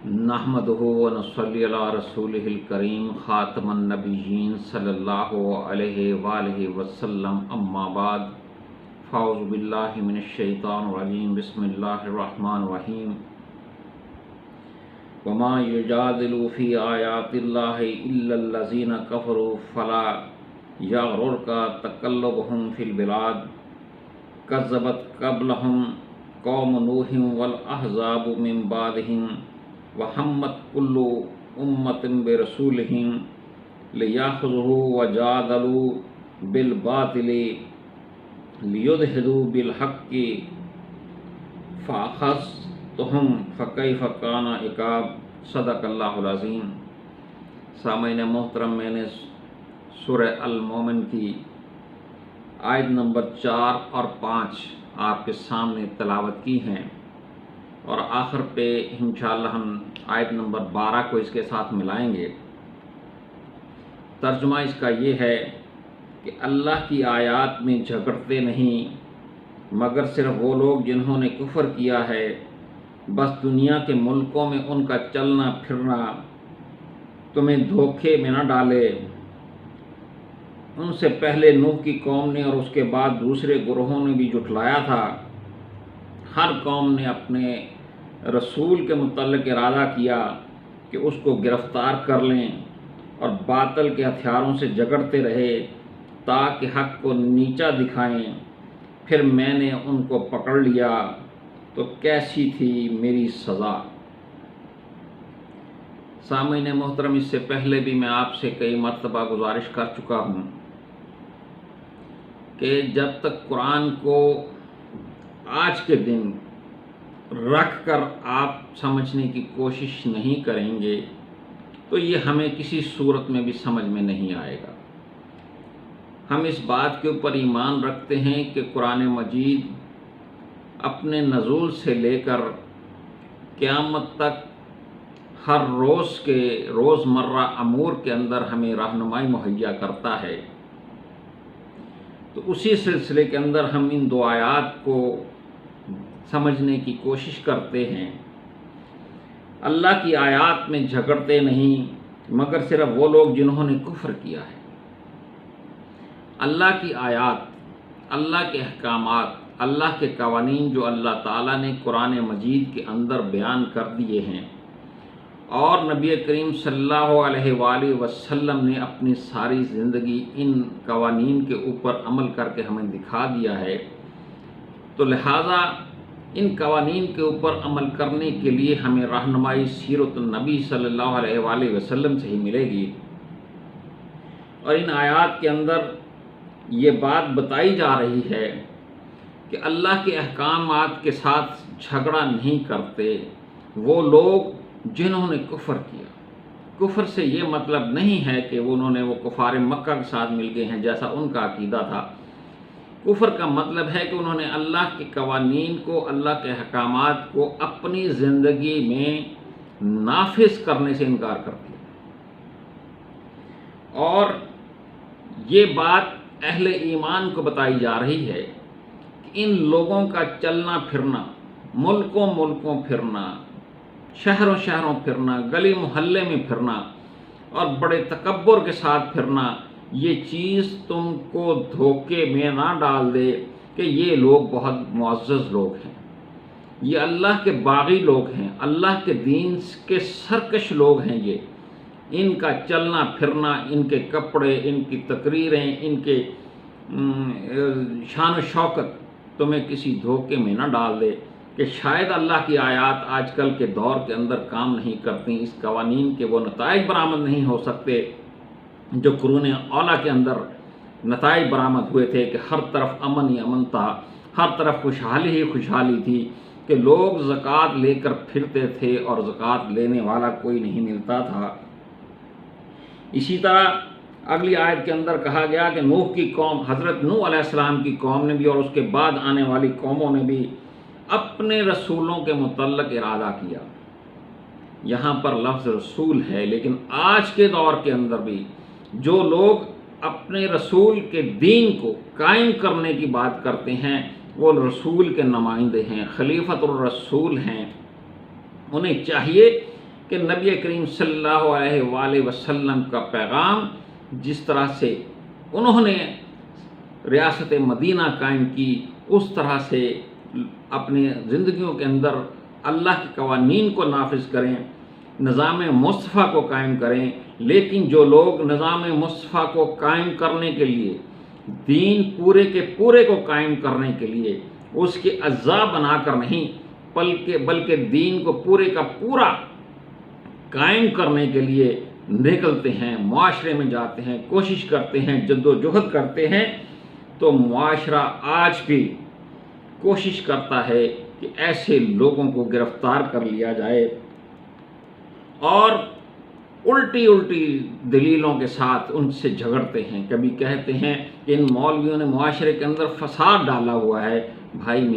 نحمدہ و نصلی علی رسولہ الکریم خاتم النبیین صلی اللہ علیہ وآلہ وسلم اما بعد فاعوذ باللہ من الشیطان الرجیم بسم اللہ الرحمن الرحیم وما یجادل فی آیات اللہ الا الذین کفروا فلا یغررک تقلبهم فی البلاد کذبت قبلہم قوم نوح والاحزاب من بعدہم وحمت کل امت برسولہم لیاخذوا وجادلوا بالباطل لیدحضوا بالحق فاخذتہم فکیف کان عقاب صدق اللہ العظیم۔ سامعین محترم، میں نے سورہ المومن کی آیت نمبر 4 اور 5 آپ کے سامنے تلاوت کی ہیں، اور آخر پہ انشاءاللہ ہم آیت نمبر 12 کو اس کے ساتھ ملائیں گے۔ ترجمہ اس کا یہ ہے کہ اللہ کی آیات میں جھگڑتے نہیں مگر صرف وہ لوگ جنہوں نے کفر کیا ہے، بس دنیا کے ملکوں میں ان کا چلنا پھرنا تمہیں دھوکے میں نہ ڈالے۔ ان سے پہلے نوح کی قوم نے اور اس کے بعد دوسرے گروہوں نے بھی جھٹلایا تھا۔ ہر قوم نے اپنے رسول کے متعلق ارادہ کیا کہ اس کو گرفتار کر لیں اور باطل کے ہتھیاروں سے جھگڑتے رہے تاکہ حق کو نیچا دکھائیں۔ پھر میں نے ان کو پکڑ لیا تو کیسی تھی میری سزا۔ سامعین محترم، اس سے پہلے بھی میں آپ سے کئی مرتبہ گزارش کر چکا ہوں کہ جب تک قرآن کو آج کے دن رکھ کر آپ سمجھنے کی کوشش نہیں کریں گے تو یہ ہمیں کسی صورت میں بھی سمجھ میں نہیں آئے گا۔ ہم اس بات کے اوپر ایمان رکھتے ہیں کہ قرآن مجید اپنے نزول سے لے کر قیامت تک ہر روز کے روزمرہ امور کے اندر ہمیں رہنمائی مہیا کرتا ہے۔ تو اسی سلسلے کے اندر ہم ان دو آیات کو سمجھنے کی کوشش کرتے ہیں۔ اللہ کی آیات میں جھگڑتے نہیں مگر صرف وہ لوگ جنہوں نے کفر کیا ہے۔ اللہ کی آیات، اللہ کے احکامات، اللہ کے قوانین جو اللہ تعالیٰ نے قرآن مجید کے اندر بیان کر دیے ہیں، اور نبی کریم صلی اللہ علیہ وآلہ وسلم نے اپنی ساری زندگی ان قوانین کے اوپر عمل کر کے ہمیں دکھا دیا ہے، تو لہٰذا ان قوانین کے اوپر عمل کرنے کے لیے ہمیں رہنمائی سیرت النبی صلی اللہ علیہ وآلہ وسلم سے ہی ملے گی۔ اور ان آیات کے اندر یہ بات بتائی جا رہی ہے کہ اللہ کے احکامات کے ساتھ جھگڑا نہیں کرتے وہ لوگ جنہوں نے کفر کیا۔ کفر سے یہ مطلب نہیں ہے کہ انہوں نے وہ کفار مکہ کے ساتھ مل گئے ہیں جیسا ان کا عقیدہ تھا۔ کفر کا مطلب ہے کہ انہوں نے اللہ کے قوانین کو، اللہ کے احکامات کو اپنی زندگی میں نافذ کرنے سے انکار کر دیا۔ اور یہ بات اہل ایمان کو بتائی جا رہی ہے کہ ان لوگوں کا چلنا پھرنا، ملکوں پھرنا، شہروں پھرنا، گلی محلے میں پھرنا اور بڑے تکبر کے ساتھ پھرنا، یہ چیز تم کو دھوکے میں نہ ڈال دے کہ یہ لوگ بہت معزز لوگ ہیں، یہ اللہ کے باغی لوگ ہیں، اللہ کے دین کے سرکش لوگ ہیں۔ یہ ان کا چلنا پھرنا، ان کے کپڑے، ان کی تقریریں، ان کے شان و شوکت تمہیں کسی دھوکے میں نہ ڈال دے کہ شاید اللہ کی آیات آج کل کے دور کے اندر کام نہیں کرتی، اس قوانین کے وہ نتائج برآمد نہیں ہو سکتے جو قرون اولیٰ کے اندر نتائج برآمد ہوئے تھے کہ ہر طرف امن ہی امن تھا، ہر طرف خوشحالی ہی خوشحالی تھی کہ لوگ زکوٰۃ لے کر پھرتے تھے اور زکوٰۃ لینے والا کوئی نہیں ملتا تھا۔ اسی طرح اگلی آیت کے اندر کہا گیا کہ نوح کی قوم، حضرت نوح علیہ السلام کی قوم نے بھی اور اس کے بعد آنے والی قوموں نے بھی اپنے رسولوں کے متعلق ارادہ کیا۔ یہاں پر لفظ رسول ہے، لیکن آج کے دور کے اندر بھی جو لوگ اپنے رسول کے دین کو قائم کرنے کی بات کرتے ہیں وہ رسول کے نمائندے ہیں، خلیفۃ الرسول ہیں۔ انہیں چاہیے کہ نبی کریم صلی اللہ علیہ وآلہ وسلم کا پیغام جس طرح سے انہوں نے ریاست مدینہ قائم کی، اس طرح سے اپنی زندگیوں کے اندر اللہ کے قوانین کو نافذ کریں، نظام مصطفیٰ کو قائم کریں۔ لیکن جو لوگ نظام مصطفیٰ کو قائم کرنے کے لیے، دین پورے کے پورے کو قائم کرنے کے لیے اس کے اجزاء بنا کر نہیں، بلکہ دین کو پورے کا پورا قائم کرنے کے لیے نکلتے ہیں، معاشرے میں جاتے ہیں، کوشش کرتے ہیں، جد و جہد کرتے ہیں، تو معاشرہ آج بھی کوشش کرتا ہے کہ ایسے لوگوں کو گرفتار کر لیا جائے اور الٹی دلیلوں کے ساتھ ان سے جھگڑتے ہیں۔ کبھی کہتے ہیں کہ ان مولویوں نے معاشرے کے اندر فساد ڈالا ہوا ہے۔ بھائی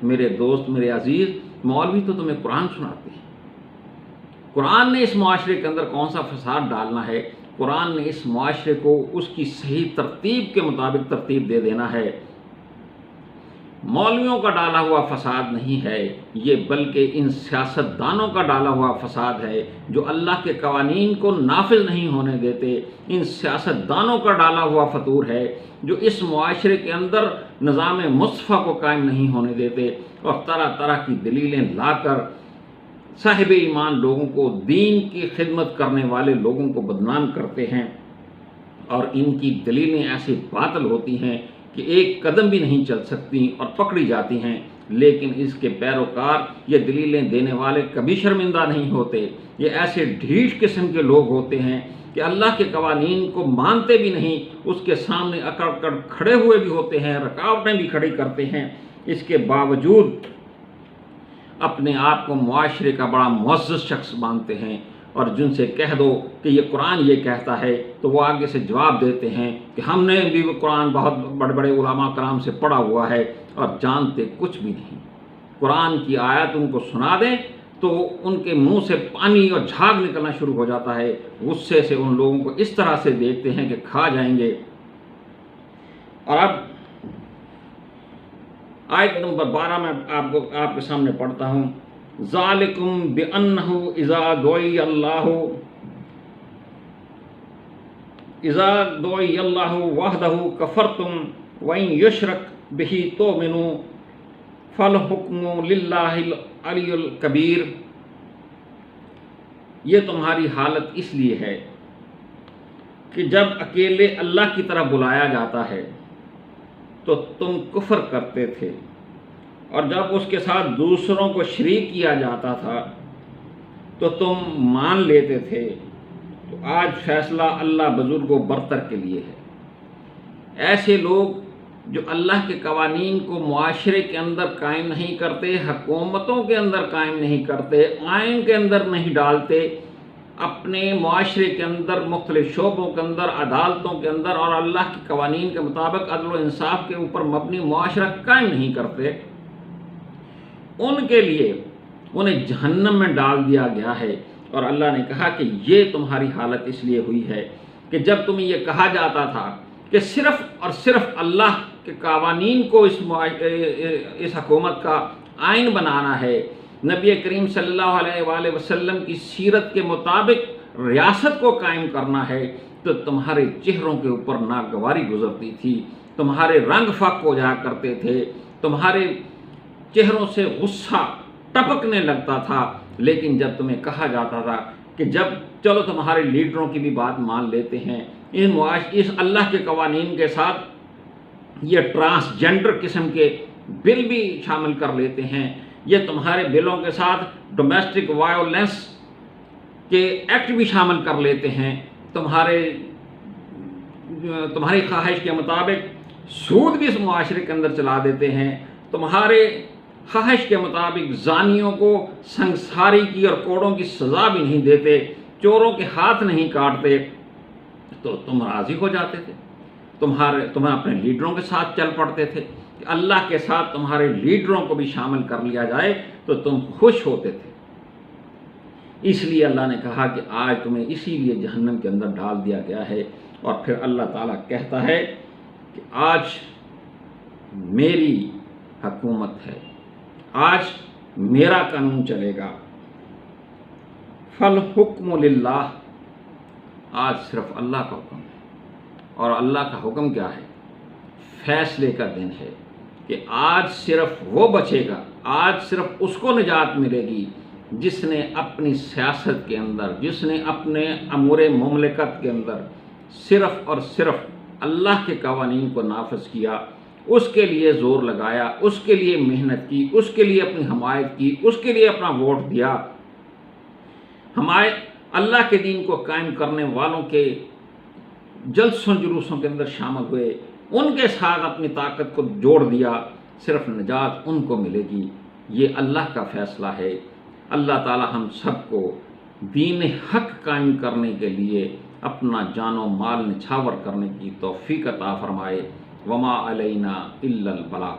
میرے دوست، میرے عزیز، مولوی تو تمہیں قرآن سناتے ہیں۔ قرآن نے اس معاشرے کے اندر کون سا فساد ڈالنا ہے؟ قرآن نے اس معاشرے کو اس کی صحیح ترتیب کے مطابق ترتیب دے دینا ہے۔ مولویوں کا ڈالا ہوا فساد نہیں ہے یہ، بلکہ ان سیاستدانوں کا ڈالا ہوا فساد ہے جو اللہ کے قوانین کو نافذ نہیں ہونے دیتے۔ ان سیاستدانوں کا ڈالا ہوا فطور ہے جو اس معاشرے کے اندر نظام مصطفیٰ کو قائم نہیں ہونے دیتے اور طرح طرح کی دلیلیں لا کر صاحب ایمان لوگوں کو، دین کی خدمت کرنے والے لوگوں کو بدنام کرتے ہیں، اور ان کی دلیلیں ایسی باطل ہوتی ہیں کہ ایک قدم بھی نہیں چل سکتی اور پکڑی جاتی ہیں۔ لیکن اس کے پیروکار، یہ دلیلیں دینے والے کبھی شرمندہ نہیں ہوتے۔ یہ ایسے ڈھیٹ قسم کے لوگ ہوتے ہیں کہ اللہ کے قوانین کو مانتے بھی نہیں، اس کے سامنے اکڑ کر کھڑے ہوئے بھی ہوتے ہیں، رکاوٹیں بھی کھڑی کرتے ہیں، اس کے باوجود اپنے آپ کو معاشرے کا بڑا معزز شخص مانتے ہیں، اور جن سے کہہ دو کہ یہ قرآن یہ کہتا ہے تو وہ آگے سے جواب دیتے ہیں کہ ہم نے بھی قرآن بہت بڑے بڑے علماء کرام سے پڑھا ہوا ہے، اور جانتے کچھ بھی نہیں۔ قرآن کی آیت ان کو سنا دیں تو ان کے منہ سے پانی اور جھاگ نکلنا شروع ہو جاتا ہے، غصے سے ان لوگوں کو اس طرح سے دیکھتے ہیں کہ کھا جائیں گے۔ اور اب آیت نمبر 12 میں آپ کے سامنے پڑھتا ہوں۔ ذالکم بأنہ اذا دعی اللہ وحدہ کفرتم وإن یشرک بہ تؤمنوا فالحکم للہ العلی الکبیر۔ یہ تمہاری حالت اس لیے ہے کہ جب اکیلے اللہ کی طرف بلایا جاتا ہے تو تم کفر کرتے تھے، اور جب اس کے ساتھ دوسروں کو شریک کیا جاتا تھا تو تم مان لیتے تھے۔ تو آج فیصلہ اللہ بزرگ و برتر کے لیے ہے۔ ایسے لوگ جو اللہ کے قوانین کو معاشرے کے اندر قائم نہیں کرتے، حکومتوں کے اندر قائم نہیں کرتے، آئین کے اندر نہیں ڈالتے، اپنے معاشرے کے اندر مختلف شعبوں کے اندر، عدالتوں کے اندر اور اللہ کے قوانین کے مطابق عدل و انصاف کے اوپر مبنی معاشرہ قائم نہیں کرتے، ان کے لیے انہیں جہنم میں ڈال دیا گیا ہے۔ اور اللہ نے کہا کہ یہ تمہاری حالت اس لیے ہوئی ہے کہ جب تمہیں یہ کہا جاتا تھا کہ صرف اور صرف اللہ کے قوانین کو اس حکومت کا آئین بنانا ہے، نبی کریم صلی اللہ علیہ وآلہ وسلم کی سیرت کے مطابق ریاست کو قائم کرنا ہے، تو تمہارے چہروں کے اوپر ناگواری گزرتی تھی، تمہارے رنگ فاق ہو جایا کرتے تھے، تمہارے چہروں سے غصہ ٹپکنے لگتا تھا۔ لیکن جب تمہیں کہا جاتا تھا کہ جب چلو تمہارے لیڈروں کی بھی بات مان لیتے ہیں، اس اللہ کے قوانین کے ساتھ یہ ٹرانسجنڈر قسم کے بل بھی شامل کر لیتے ہیں، یہ تمہارے بلوں کے ساتھ ڈومیسٹک وائلنس کے ایکٹ بھی شامل کر لیتے ہیں، تمہاری خواہش کے مطابق سود بھی اس معاشرے کے اندر چلا دیتے ہیں، تمہارے خواہش کے مطابق زانیوں کو سنگساری کی اور کوڑوں کی سزا بھی نہیں دیتے، چوروں کے ہاتھ نہیں کاٹتے، تو تم راضی ہو جاتے تھے، تمہیں اپنے لیڈروں کے ساتھ چل پڑتے تھے کہ اللہ کے ساتھ تمہارے لیڈروں کو بھی شامل کر لیا جائے تو تم خوش ہوتے تھے۔ اس لیے اللہ نے کہا کہ آج تمہیں اسی لیے جہنم کے اندر ڈال دیا گیا ہے۔ اور پھر اللہ تعالیٰ کہتا ہے کہ آج میری حکومت ہے، آج میرا قانون چلے گا۔ فالحکم للہ، آج صرف اللہ کا حکم ہے، اور اللہ کا حکم کیا ہے؟ فیصلے کا دن ہے کہ آج صرف وہ بچے گا، آج صرف اس کو نجات ملے گی جس نے اپنی سیاست کے اندر، جس نے اپنے امور مملکت کے اندر صرف اور صرف اللہ کے قوانین کو نافذ کیا، اس کے لیے زور لگایا، اس کے لیے محنت کی، اس کے لیے اپنی حمایت کی، اس کے لیے اپنا ووٹ دیا، اللہ کے دین کو قائم کرنے والوں کے جلسوں جلوسوں کے اندر شامل ہوئے، ان کے ساتھ اپنی طاقت کو جوڑ دیا، صرف نجات ان کو ملے گی۔ یہ اللہ کا فیصلہ ہے۔ اللہ تعالی ہم سب کو دین حق قائم کرنے کے لیے اپنا جان و مال نچھاور کرنے کی توفیق عطا فرمائے۔ وما علینا الا البلاغ۔